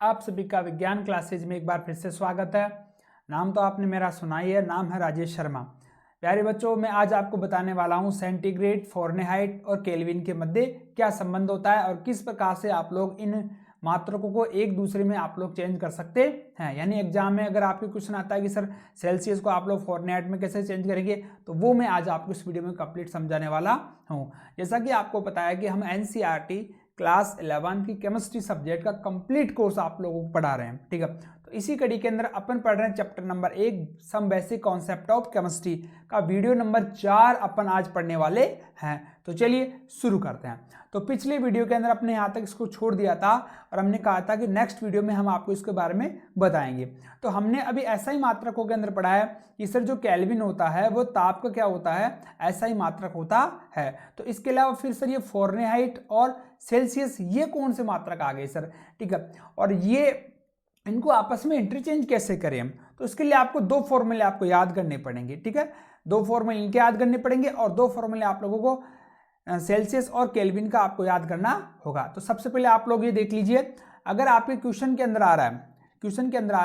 आप सभी का विज्ञान क्लासेज में एक बार फिर से स्वागत है। नाम तो आपने मेरा सुना ही है, नाम है राजेश शर्मा। प्यारे बच्चों, मैं आज आपको बताने वाला हूं सेंटीग्रेड, फ़ारेनहाइट और केल्विन के मध्य क्या संबंध होता है और किस प्रकार से आप लोग इन मात्रकों को एक दूसरे में आप लोग चेंज कर सकते हैं। यानी एग्जाम में अगर आपको क्वेश्चन आता है कि सर सेल्सियस को आप लोग फ़ारेनहाइट में कैसे चेंज करेंगे, तो वो मैं आज आपको इस वीडियो में कंप्लीट समझाने वाला हूँ। जैसा कि आपको पता है कि हम NCERT क्लास 11 की केमिस्ट्री सब्जेक्ट का कंप्लीट कोर्स आप लोगों को पढ़ा रहे हैं, ठीक है। तो इसी कड़ी के अंदर अपन पढ़ रहे हैं chapter number 1 some basic concept of chemistry का वीडियो नंबर 4 अपन आज पढ़ने वाले हैं। तो चलिए शुरू करते हैं। तो पिछले वीडियो के अंदर अपने यहाँ तक इसको छोड़ दिया था और हमने कहा था कि नेक्स्ट वीडियो में हम आपको इसके बारे में बताएंगे। तो हमने अभी ऐसा ही मात्रकों के अंदर पढ़ा है कि सर जो केल्विन होता है वो ताप का क्या होता है, ऐसा ही मात्रक होता है। तो इसके अलावा फिर सर ये फ़ारेनहाइट और सेल्सियस ये कौन से मात्रक आ गए सर, ठीक है। और ये इनको आपस में इंटरचेंज कैसे करें हम, तो इसके लिए आपको दो फॉर्मूले आपको याद करने पड़ेंगे, ठीक है। दो फॉर्मूले इनके याद करने पड़ेंगे और दो फॉर्मूले आप लोगों को सेल्सियस और केल्विन का आपको याद करना होगा। तो सबसे पहले आप लोग ये देख लीजिए, अगर आपके क्वेश्चन के अंदर आ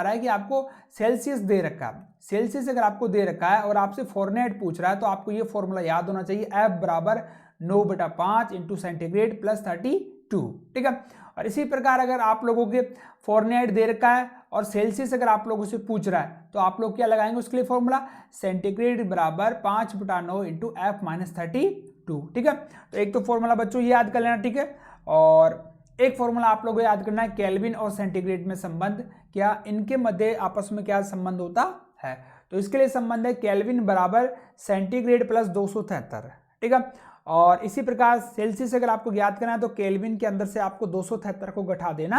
रहा है कि आपको सेल्सियस दे रखा है, सेल्सियस अगर आपको दे रखा है और आपसे फ़ारेनहाइट पूछ रहा है, तो आपको ये फॉर्मूला याद होना चाहिए, F बराबर 9/5 इंटू सेंटीग्रेड प्लस 32, ठीक है। और इसी प्रकार अगर आप लोगों के फ़ारेनहाइट दे रखा है और सेल्सियस अगर आप लोगों से पूछ रहा है, तो आप लोग क्या लगाएंगे उसके लिए फॉर्मूला, सेंटीग्रेड बराबर 5/9 इंटू F-32, ठीक है। तो एक तो फॉर्मूला बच्चों ये याद कर लेना, ठीक है। और एक फॉर्मूला आप लोगों को याद करना है केल्विन और सेंटीग्रेड में संबंध, क्या इनके मध्य आपस में क्या संबंध होता है। तो इसके लिए संबंध है केल्विन बराबर सेंटीग्रेड प्लस 273, ठीक है। और इसी प्रकार सेल्सियस अगर आपको याद करना है तो केल्विन के अंदर से आपको 273 को घटा देना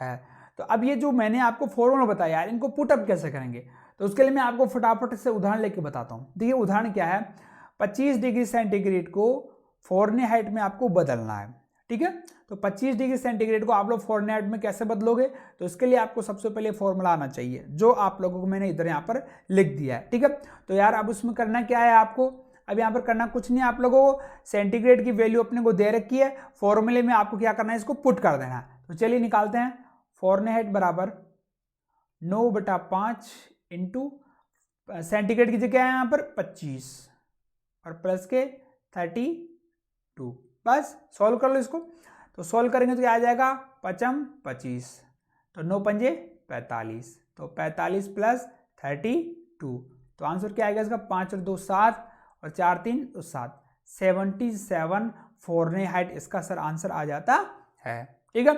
है। तो अब ये जो मैंने आपको फॉर्मूला बताया यार, इनको पुटअप कैसे करेंगे, तो उसके लिए मैं आपको फटाफट से उदाहरण लेके बताता हूँ। देखिए उदाहरण क्या है, 25 डिग्री सेंटीग्रेड को फ़ारेनहाइट में आपको बदलना है, ठीक है। तो 25 डिग्री सेंटीग्रेड को आप लोग फ़ारेनहाइट में कैसे बदलोगे, तो इसके लिए आपको सबसे पहले फॉर्मूला आना चाहिए, जो आप लोगों को मैंने इधर यहाँ पर लिख दिया है, ठीक है। तो यार अब उसमें करना क्या है आपको, अब यहाँ पर करना कुछ नहीं, आप लोगों को सेंटीग्रेड की वैल्यू अपने को दे रखी है, फॉर्मूले में आपको क्या करना है, इसको पुट कर देना है। तो चलिए निकालते हैं, फ़ारेनहाइट बराबर 9/5 इंटू सेंटीग्रेड की जगह है यहाँ पर 25 और प्लस के 32, बस सॉल्व कर लो इसको। तो सॉल्व करेंगे तो क्या आ जाएगा, 5 25, तो 9 पंजे 45, तो 45 प्लस 32, तो आंसर क्या आएगा इसका, 5 और 2 7 और 4 3 7, 77 फ़ारेनहाइट इसका सर आंसर आ जाता है, ठीक है।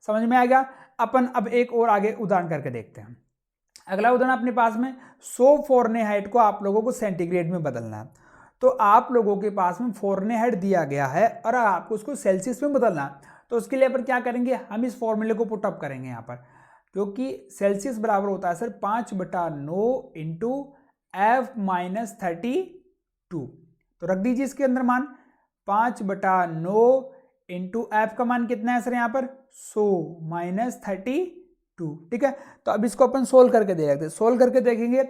समझ में आ गया। अपन अब एक और आगे उदाहरण करके देखते हैं। अगला उदाहरण अपने पास में 100 फ़ारेनहाइट को आप लोगों को सेंटीग्रेड में बदलना है। तो आप लोगों के पास में फ़ारेनहाइट दिया गया है और आपको उसको सेल्सियस में बदलना है। तो उसके लिए अपन क्या करेंगे, हम इस फॉर्मूले को पुटअप करेंगे यहाँ पर, क्योंकि सेल्सियस बराबर होता है सर 5/9 इंटू F-32। तो रख दीजिए इसके अंदर मान 5/9 इंटू F का मान कितना है सर यहाँ पर 100 - 32, ठीक है। तो अब इसको अपन सोल्व करके दे रखते हैं, सोल्व करके देखेंगे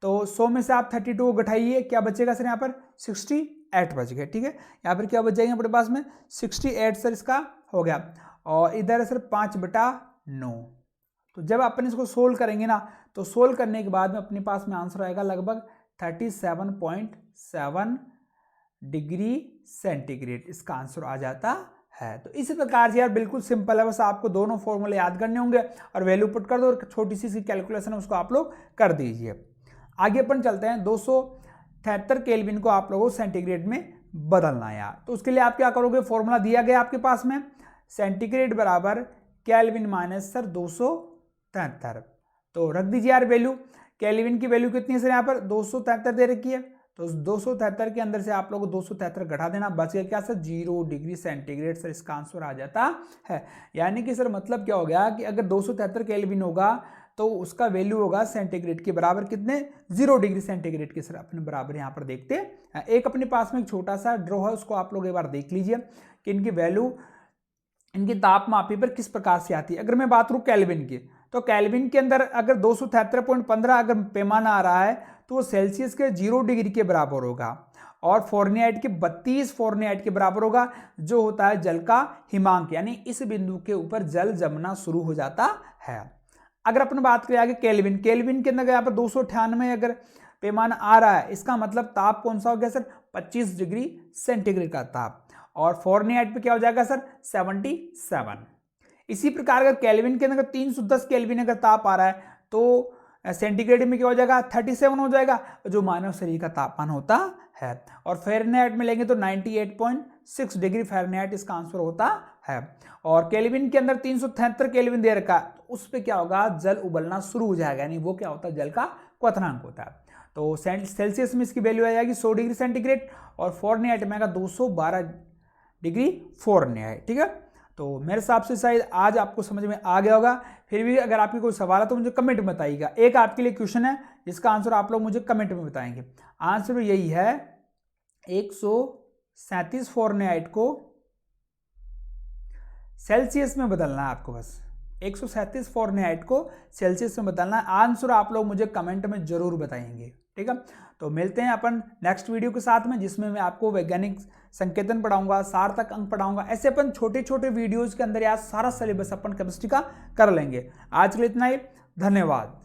तो 100 में से आप 32 को घटाइए, क्या बचेगा सर यहाँ पर 68 बच गया, ठीक है। यहाँ पर क्या बच जाएंगे अपने पास में 68 सर इसका हो गया, और इधर है सर 5/9। तो जब अपन इसको सोल्व करेंगे ना, तो सोल्व करने के बाद में अपने पास में आंसर आएगा लगभग 37.7 डिग्री सेंटीग्रेड, इसका आंसर आ जाता है। तो इसी प्रकार से यार बिल्कुल सिंपल है, बस आपको दोनों फॉर्मूले याद करने होंगे और वैल्यू पुट कर दो और छोटी सी कैलकुलेशन है उसको आप लोग कर दीजिए। आगे अपन चलते हैं, 273 केल्विन को आप लोगों को सेंटीग्रेड में बदलना है यार। तो उसके लिए आप क्या करोगे, फॉर्मूला दिया गया आपके पास में, सेंटीग्रेड बराबर केल्विन माइनस सर 273, तो रख दीजिए यार वैल्यू। केल्विन की वैल्यू कितनी है सर यहाँ पर 273 दे रखी है, तो 273 के अंदर से आप लोग 273 घटा देना, बच गया क्या सर 0 डिग्री सेंटीग्रेड, सर इसका आंसर आ जाता है। यानी कि सर मतलब क्या हो गया कि अगर 273 केल्विन होगा तो उसका वैल्यू होगा सेंटीग्रेड के बराबर कितने, 0 डिग्री सेंटीग्रेड के सर अपने बराबर यहाँ पर देखते हैं। एक अपने पास में एक छोटा सा ड्रॉ है, उसको आप लोग एक बार देख लीजिए कि इनकी वैल्यू इनकी तापमापी पर किस प्रकार से आती है। अगर मैं बात करूँ केल्विन की, तो केल्विन के अंदर अगर 273.15 अगर पैमाना आ रहा है तो वो सेल्सियस के 0 डिग्री के बराबर होगा, और फॉरनहाइट के 32 फॉरनहाइट के बराबर होगा, जो होता है जल का हिमांक, यानी इस बिंदु के ऊपर जल जमना शुरू हो जाता है। अगर अपन बात करें आगे केल्विन, केल्विन के अंदर यहाँ पर 298 अगर पैमाना आ रहा है, इसका मतलब ताप कौन सा हो गया सर, 25 डिग्री सेंटीग्रेड का ताप। और फॉरनहाइट पे क्या हो जाएगा सर, 77। इसी प्रकार अगर केल्विन के अंदर 310 केल्विन अगर ताप आ रहा है तो सेंटीग्रेड में क्या हो जाएगा, 37 हो जाएगा, जो मानव शरीर का तापमान होता है। और फ़ारेनहाइट में लेंगे तो 98.6 डिग्री फ़ारेनहाइट इसका आंसर होता है। और केल्विन के अंदर 373 केल्विन दे रखा है, तो उस पर क्या होगा, जल उबलना शुरू हो जाएगा, यानी वो क्या होता है, जल का क्वथनांक होता है। तो सेल्सियस में इसकी वैल्यू आ जाएगी 100 डिग्री सेंटीग्रेड, और फॉरनहाइट में आएगा 212 डिग्री फॉरनहाइट। ठीक है, तो मेरे हिसाब से शायद आज आपको समझ में आ गया होगा। फिर भी अगर आपकी कोई सवाल है तो मुझे कमेंट में बताइएगा। एक आपके लिए क्वेश्चन है जिसका आंसर आप लोग मुझे कमेंट में बताएंगे। आंसर यही है, 137 फॉरनहाइट को सेल्सियस में बदलना है आपको, बस 137 फॉरनहाइट को सेल्सियस में बदलना है। आंसर आप लोग मुझे कमेंट में जरूर बताएंगे। ठीक है, तो मिलते हैं अपन नेक्स्ट वीडियो के साथ में, जिसमें मैं आपको वैज्ञानिक संकेतन पढ़ाऊंगा, सार्थक अंक पढ़ाऊंगा। ऐसे अपन छोटे छोटे वीडियोज के अंदर यार सारा सिलेबस अपन केमिस्ट्री का कर लेंगे। आज के लिए इतना ही, धन्यवाद।